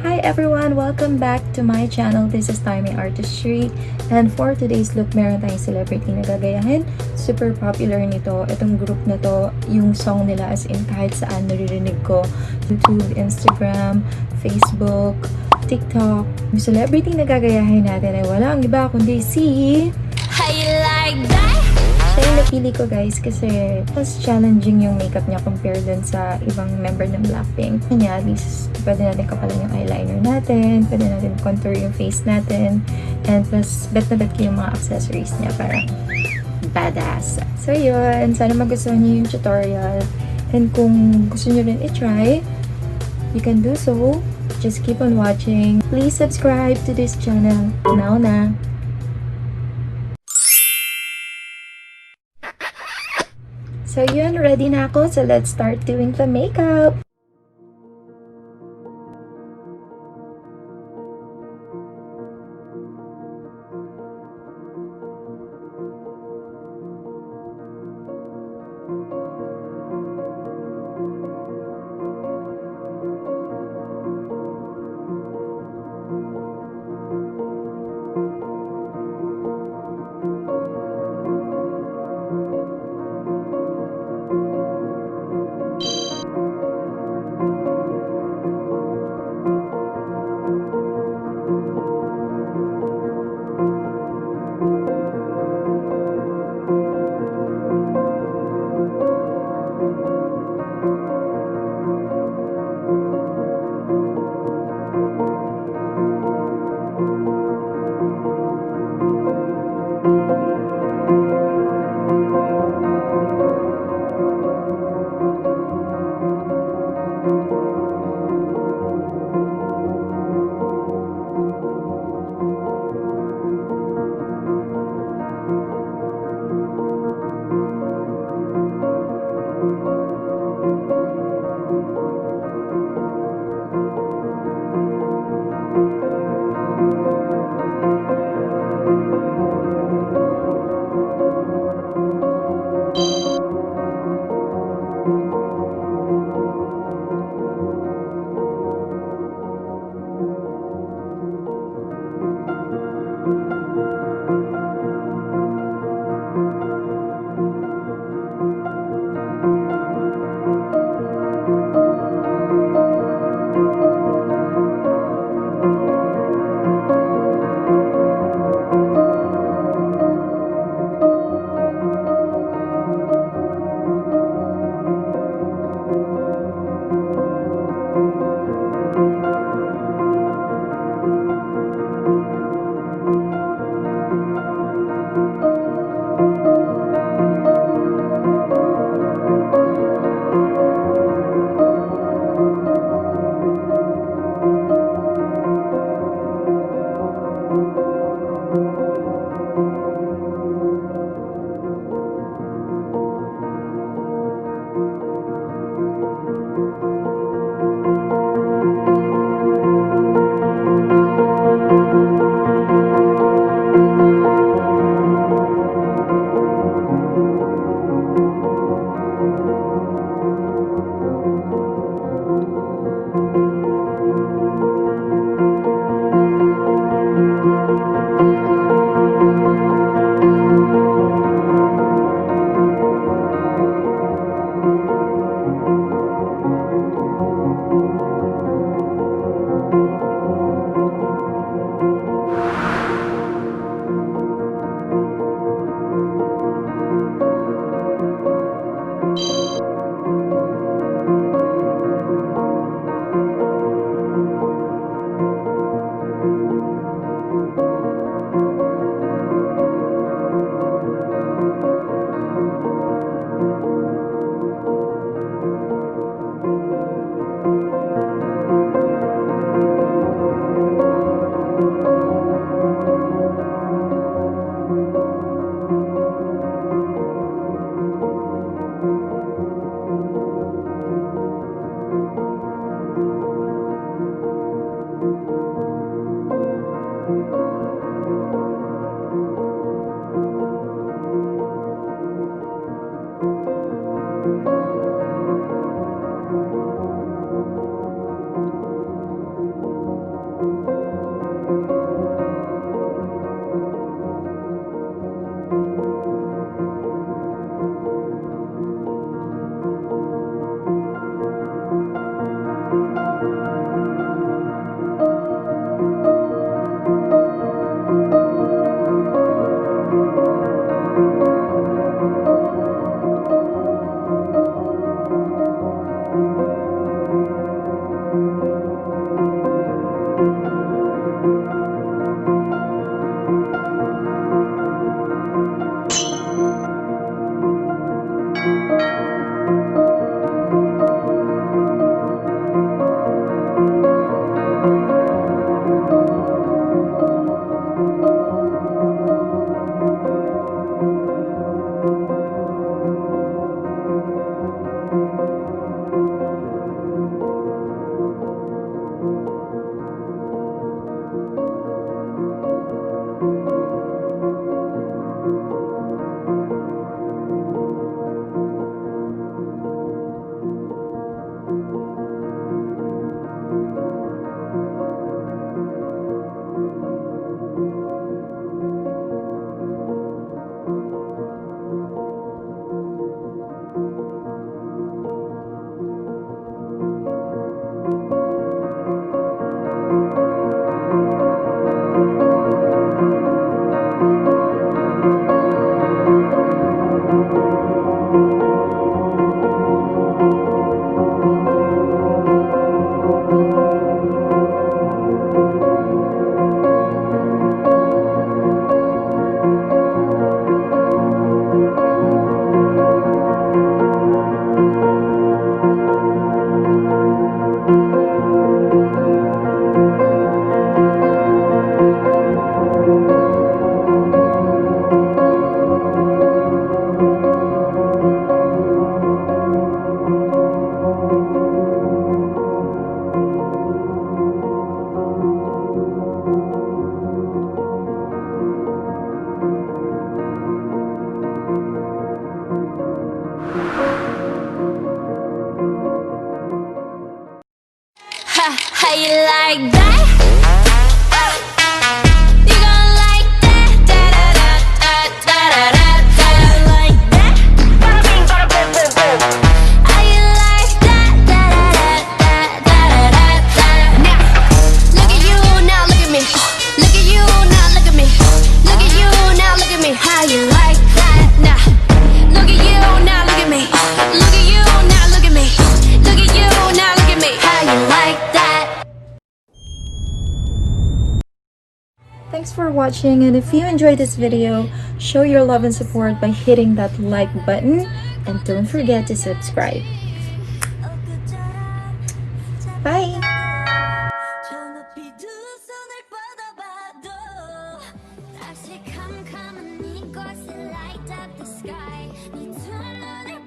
Hi everyone! Welcome back to my channel. This is Timing Artistry. And for today's look, meron tayong celebrity na gagayahin. Super popular nito. Itong group na to, yung song nila as in kahit saan naririnig ko. YouTube, Instagram, Facebook, TikTok. Yung celebrity na gagayahin natin ay walang iba kundi si... How you like that? Siya yung napili ko guys kasi mas challenging yung makeup niya compared dun sa ibang member ng Blackpink. Kanya, at least pwede natin kapalan yung eyeliner natin, pwede natin contour yung face natin, and plus bet na bet ko yung mga accessories niya para badass. So yun, sana magustuhan niyo yung tutorial. And kung gusto niyo rin i-try, you can do so. Just keep on watching. Please subscribe to this channel now na. So yun, ready na ako. So let's start doing the makeup. How you like that? You gon' like that? Da da da da da da da. Like that? Bada bing, bada boom, boom, boom. How you like that? Da da da da da da da. Now, look at you, now look at me. Look at you, now look at me. Look at you, now look at me. How you like that? Now, look at you, now look at me. Look at you, now look at me. Look at you, now look at me. How you like that? Thanks for watching, and if you enjoyed this video, show your love and support by hitting that like button, and don't forget to subscribe. Bye! 저 높이 두 손을 뻗어봐도 다시 캄캄한 이곳에 light up the sky 네 두 눈을